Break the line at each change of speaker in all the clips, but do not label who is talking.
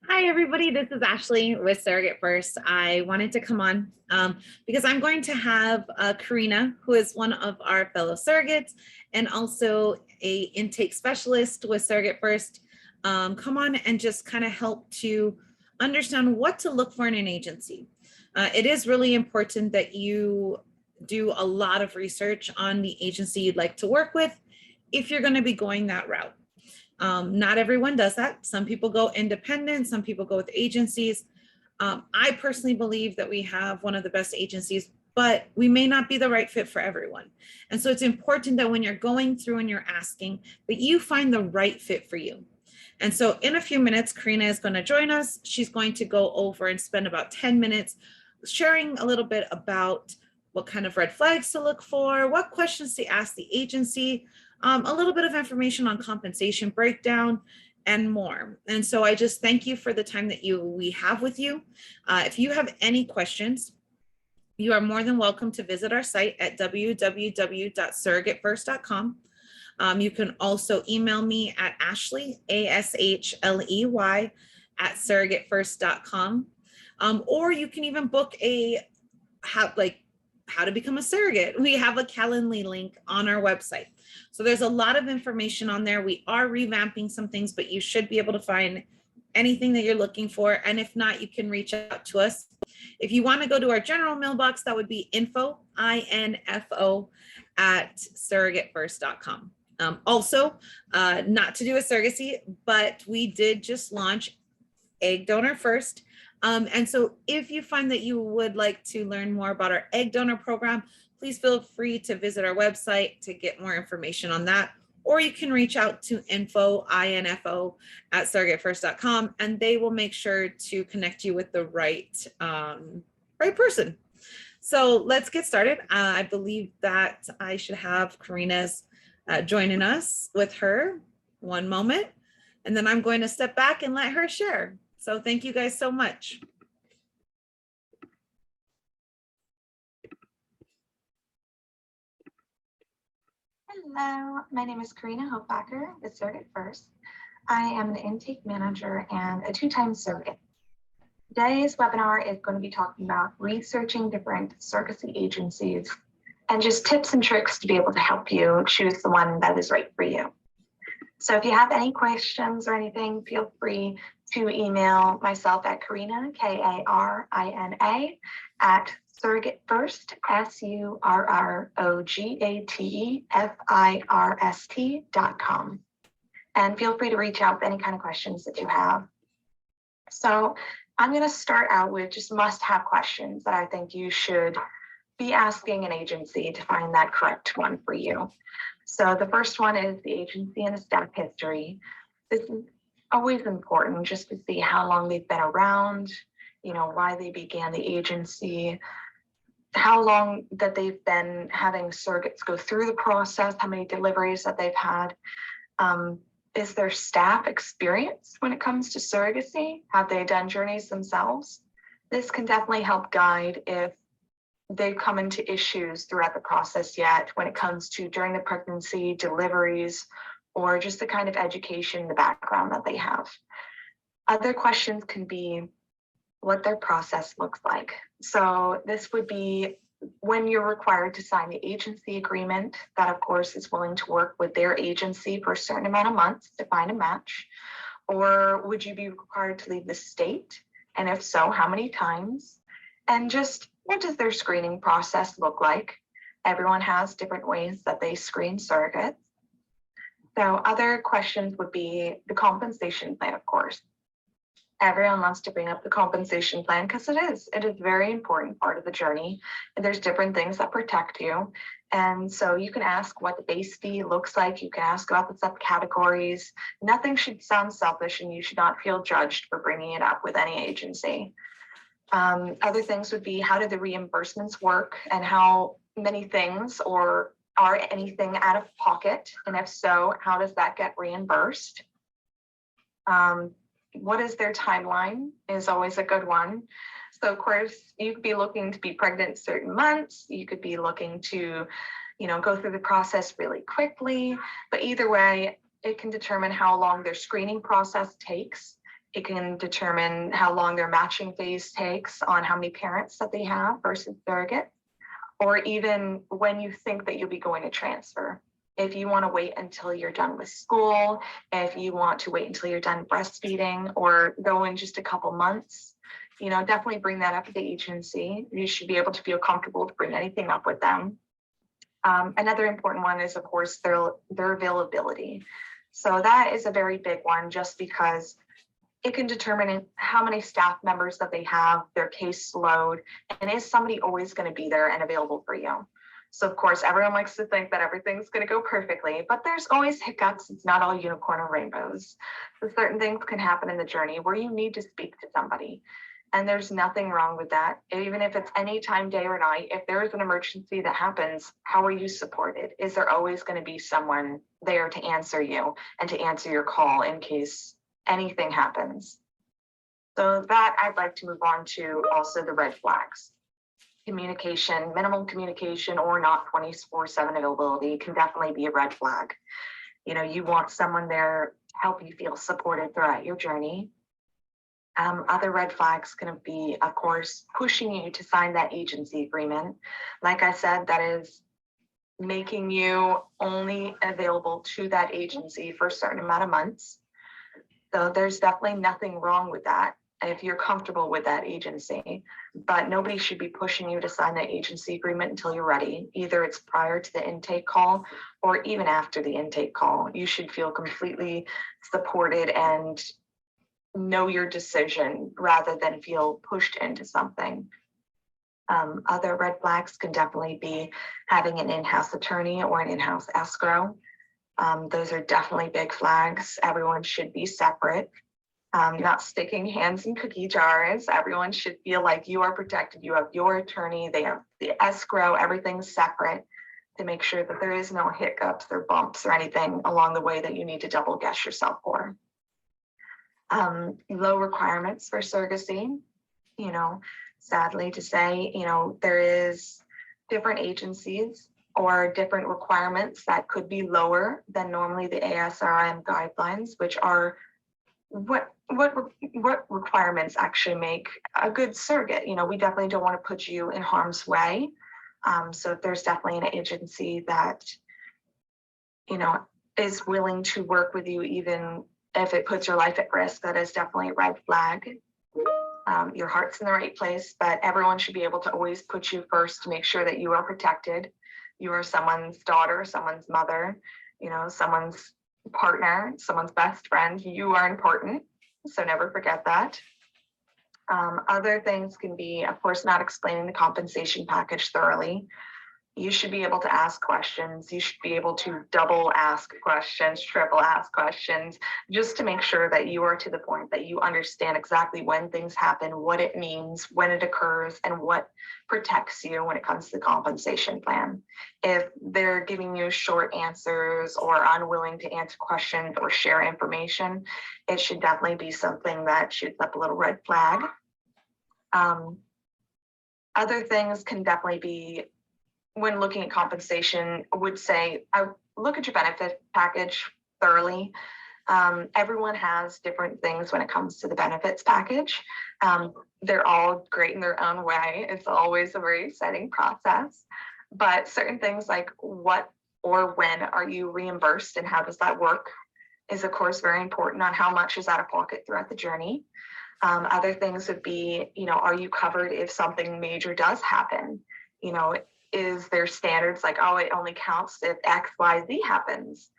Hi, everybody. This is Ashley with SurrogateFirst. I wanted to come on because I'm going to have Karina, who is one of our fellow surrogates and also a intake specialist with SurrogateFirst, come on and just kind of help to understand what to look for in an agency. It is really important that you do a lot of research on the agency you'd like to work with if you're going to be going that route. Not everyone does that. Some people go independent, some people go with agencies. I personally believe that we have one of the best agencies, but we may not be the right fit for everyone. And so it's important that when you're going through and you're asking, that you find the right fit for you. And so in a few minutes, Karina is going to join us. She's going to go over and spend about 10 minutes sharing a little bit about what kind of red flags to look for, what questions to ask the agency, a little bit of information on compensation breakdown, and more. And so I just thank you for the time that we have with you. If you have any questions, you are more than welcome to visit our site at www.surrogatefirst.com. You can also email me at Ashley, ASHLEY, at surrogatefirst.com. Or you can even book a how to become a surrogate. We have a Calendly link on our website. So there's a lot of information on there. We are revamping some things, but you should be able to find anything that you're looking for. And if not, you can reach out to us. If you want to go to our general mailbox, that would be info, INFO, at surrogatefirst.com. Also, not to do with surrogacy, but we did just launch Egg Donor First. And so if you find that you would like to learn more about our egg donor program, please feel free to visit our website to get more information on that. Or you can reach out to info, INFO, at surrogatefirst.com, and they will make sure to connect you with the right person. So let's get started. I believe that I should have Karina's joining us with her. One moment, and then I'm going to step back and let her share. So thank you guys so much.
Hello, my name is Karina Hofacker with SurrogateFirst. I am an intake manager and a two-time surrogate. Today's webinar is going to be talking about researching different surrogacy agencies and just tips and tricks to be able to help you choose the one that is right for you. So if you have any questions or anything, feel free to email myself at Karina, Karina, at SurrogateFirst, SurrogateFirst.com. And feel free to reach out with any kind of questions that you have. So I'm going to start out with just must-have questions that I think you should be asking an agency to find that correct one for you. So the first one is the agency and the staff history. This is always important just to see how long they've been around, why they began the agency, how long that they've been having surrogates go through the process, how many deliveries that they've had. Is their staff experienced when it comes to surrogacy? Have they done journeys themselves? This can definitely help guide if they've come into issues throughout the process yet when it comes to during the pregnancy, deliveries, or just the kind of education, the background that they have. Other questions can be what their process looks like. So this would be when you're required to sign the agency agreement, that of course is willing to work with their agency for a certain amount of months to find a match. Or would you be required to leave the state? And if so, how many times? And just what does their screening process look like? Everyone has different ways that they screen surrogates. So other questions would be the compensation plan, of course. Everyone wants to bring up the compensation plan because it is a very important part of the journey. And there's different things that protect you. And so you can ask what the base fee looks like. You can ask about the subcategories. Nothing should sound selfish, and you should not feel judged for bringing it up with any agency. Other things would be, how do the reimbursements work, and how many things or are anything out of pocket? And if so, how does that get reimbursed? What is their timeline is always a good one. So of course, you could be looking to be pregnant certain months. You could be looking to, go through the process really quickly. But either way, it can determine how long their screening process takes It can determine how long their matching phase takes on how many parents that they have versus surrogate, or even when you think that you'll be going to transfer. If you want to wait until you're done with school, if you want to wait until you're done breastfeeding or go in just a couple months, definitely bring that up at the agency. You should be able to feel comfortable to bring anything up with them. Another important one is, of course, their availability. So that is a very big one, just because it can determine how many staff members that they have, their caseload, and is somebody always going to be there and available for you? So of course, everyone likes to think that everything's going to go perfectly, but there's always hiccups. It's not all unicorn and rainbows. So certain things can happen in the journey where you need to speak to somebody. And there's nothing wrong with that. Even if it's any time, day or night, if there is an emergency that happens, how are you supported? Is there always going to be someone there to answer you and to answer your call in case anything happens? So that I'd like to move on to also the red flags. Communication, minimum communication, or not 24/7 availability can definitely be a red flag. You want someone there to help you feel supported throughout your journey. Other red flags can be, of course, pushing you to sign that agency agreement. Like I said, that is making you only available to that agency for a certain amount of months. So there's definitely nothing wrong with that if you're comfortable with that agency, but nobody should be pushing you to sign that agency agreement until you're ready. Either it's prior to the intake call or even after the intake call. You should feel completely supported and know your decision rather than feel pushed into something. Other red flags can definitely be having an in-house attorney or an in-house escrow. Those are definitely big flags. Everyone should be separate. Not sticking hands in cookie jars. Everyone should feel like you are protected. You have your attorney, they have the escrow, everything's separate, to make sure that there is no hiccups or bumps or anything along the way that you need to double guess yourself for. Low requirements for surrogacy. Sadly to say, there is different agencies or different requirements that could be lower than normally the ASRM guidelines, which are what requirements actually make a good surrogate. We definitely don't want to put you in harm's way. So if there's definitely an agency that, is willing to work with you, even if it puts your life at risk, that is definitely a red flag. Your heart's in the right place, but everyone should be able to always put you first to make sure that you are protected. You are someone's daughter, someone's mother, someone's partner, someone's best friend. You are important, so never forget that. Other things can be, of course, not explaining the compensation package thoroughly. You should be able to ask questions. You should be able to double ask questions, triple ask questions, just to make sure that you are to the point that you understand exactly when things happen, what it means, when it occurs, and what protects you when it comes to the compensation plan. If they're giving you short answers or unwilling to answer questions or share information, it should definitely be something that shoots up a little red flag. Other things can definitely be, when looking at compensation, I would say, I look at your benefit package thoroughly. Everyone has different things when it comes to the benefits package. They're all great in their own way. It's always a very exciting process, but certain things like what or when are you reimbursed and how does that work is, of course, very important on how much is out of pocket throughout the journey. Other things would be, are you covered if something major does happen? Is there standards like, oh, it only counts if X, Y, Z happens?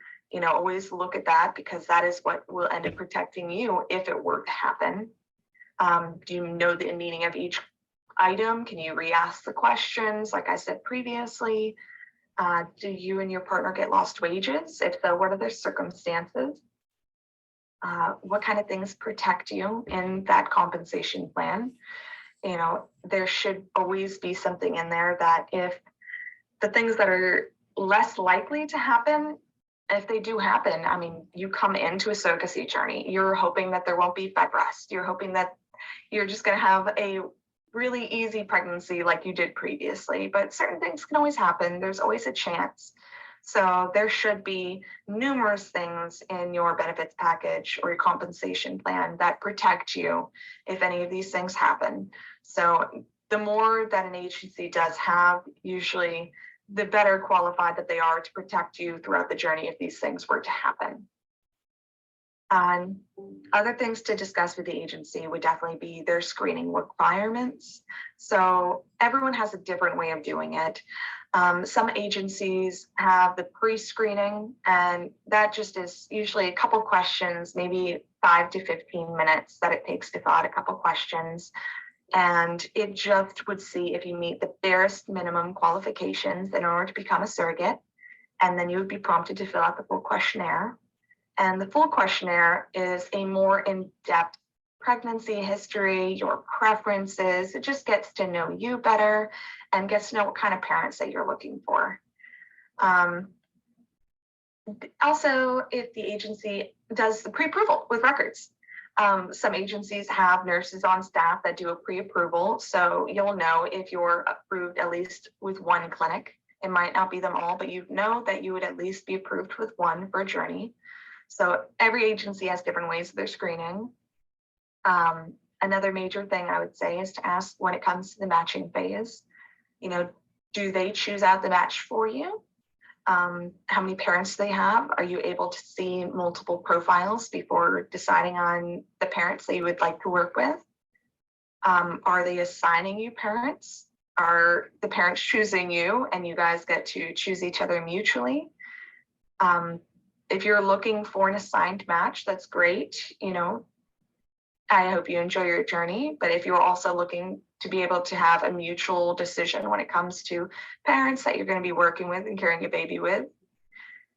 Always look at that, because that is what will end up protecting you if it were to happen. Do you know the meaning of each item? Can you re-ask the questions? Like I said previously, do you and your partner get lost wages? If so, what are their circumstances? What kind of things protect you in that compensation plan? There should always be something in there that if the things that are less likely to happen, if they do happen, you come into a surrogacy journey, you're hoping that there won't be bed rest. You're hoping that you're just going to have a really easy pregnancy like you did previously, but certain things can always happen. There's always a chance. So there should be numerous things in your benefits package or your compensation plan that protect you if any of these things happen. So the more that an agency does have, usually the better qualified that they are to protect you throughout the journey if these things were to happen. Other things to discuss with the agency would definitely be their screening requirements. So everyone has a different way of doing it. Some agencies have the pre-screening, and that just is usually a couple questions, maybe 5 to 15 minutes that it takes to fill out a couple questions. And it just would see if you meet the barest minimum qualifications in order to become a surrogate. And then you would be prompted to fill out the full questionnaire. And the full questionnaire is a more in-depth pregnancy history, your preferences. It just gets to know you better and gets to know what kind of parents that you're looking for. Also, if the agency does the pre-approval with records, some agencies have nurses on staff that do a pre-approval. So you'll know if you're approved at least with one clinic. It might not be them all, but you know that you would at least be approved with one for a journey. So every agency has different ways of their screening. Another major thing I would say is to ask when it comes to the matching phase, do they choose out the match for you? How many parents they have? Are you able to see multiple profiles before deciding on the parents that you would like to work with? Are they assigning you parents? Are the parents choosing you and you guys get to choose each other mutually? If you're looking for an assigned match, that's great. I hope you enjoy your journey. But if you're also looking to be able to have a mutual decision when it comes to parents that you're going to be working with and carrying a baby with,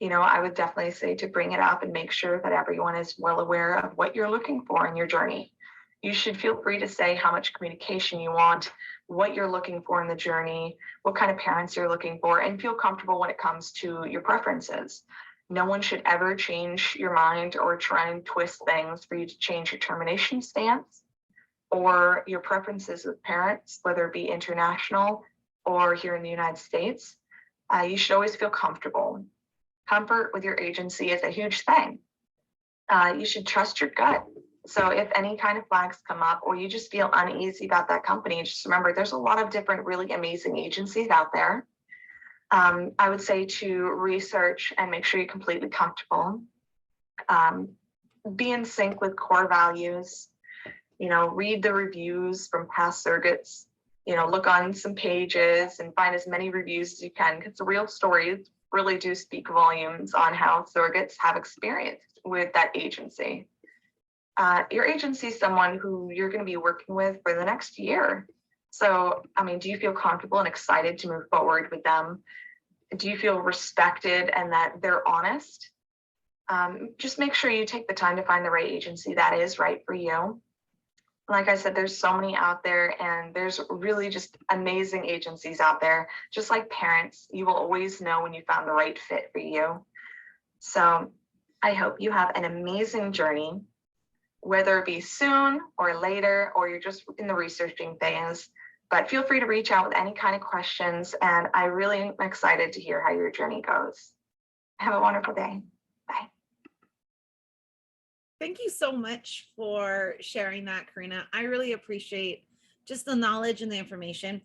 I would definitely say to bring it up and make sure that everyone is well aware of what you're looking for in your journey. You should feel free to say how much communication you want, what you're looking for in the journey, what kind of parents you're looking for, and feel comfortable when it comes to your preferences. No one should ever change your mind or try and twist things for you to change your termination stance or your preferences with parents, whether it be international or here in the United States. You should always feel comfortable. Comfort with your agency is a huge thing. You should trust your gut. So if any kind of flags come up or you just feel uneasy about that company, just remember there's a lot of different really amazing agencies out there. I would say to research and make sure you're completely comfortable. Be in sync with core values. Read the reviews from past surrogates. Look on some pages and find as many reviews as you can, because the real stories really do speak volumes on how surrogates have experienced with that agency. Your agency is someone who you're going to be working with for the next year. So, do you feel comfortable and excited to move forward with them? Do you feel respected and that they're honest? Just make sure you take the time to find the right agency that is right for you. Like I said, there's so many out there, and there's really just amazing agencies out there. Just like parents, you will always know when you found the right fit for you. So I hope you have an amazing journey, whether it be soon or later, or you're just in the researching phase. But feel free to reach out with any kind of questions, and I really am excited to hear how your journey goes. Have a wonderful day. Bye.
Thank you so much for sharing that, Karina. I really appreciate just the knowledge and the information.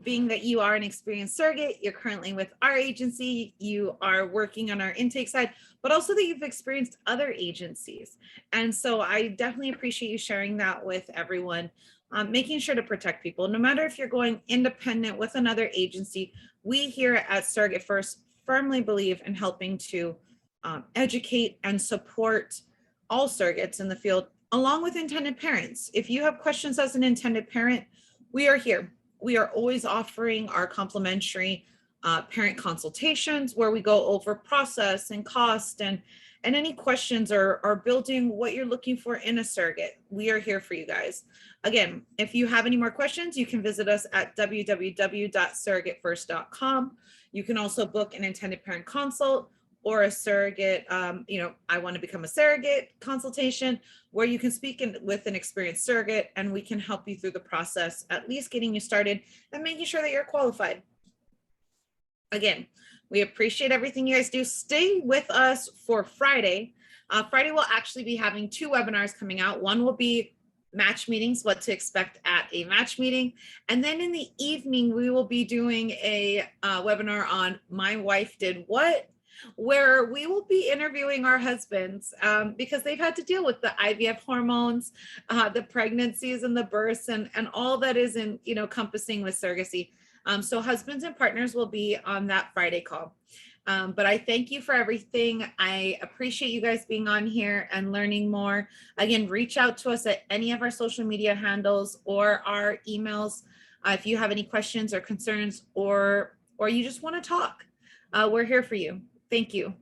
Being that you are an experienced surrogate, you're currently with our agency, you are working on our intake side, but also that you've experienced other agencies. And so I definitely appreciate you sharing that with everyone, making sure to protect people. No matter if you're going independent with another agency, we here at SurrogateFirst firmly believe in helping to educate and support all surrogates in the field, along with intended parents. If you have questions as an intended parent, we are here. We are always offering our complimentary parent consultations where we go over process and cost and any questions or building what you're looking for in a surrogate. We are here for you guys. Again, if you have any more questions, you can visit us at www.SurrogateFirst.com. You can also book an intended parent consult or a surrogate, I want to become a surrogate consultation, where you can speak with an experienced surrogate and we can help you through the process, at least getting you started and making sure that you're qualified. Again, we appreciate everything you guys do. Stay with us for Friday. Friday we'll actually be having 2 webinars coming out. One will be match meetings, what to expect at a match meeting. And then in the evening, we will be doing a webinar on My Wife Did What, where we will be interviewing our husbands because they've had to deal with the IVF hormones, the pregnancies and the births and all that is in, encompassing with surrogacy. So husbands and partners will be on that Friday call. But I thank you for everything. I appreciate you guys being on here and learning more. Again, reach out to us at any of our social media handles or our emails if you have any questions or concerns, or you just want to talk. We're here for you. Thank you.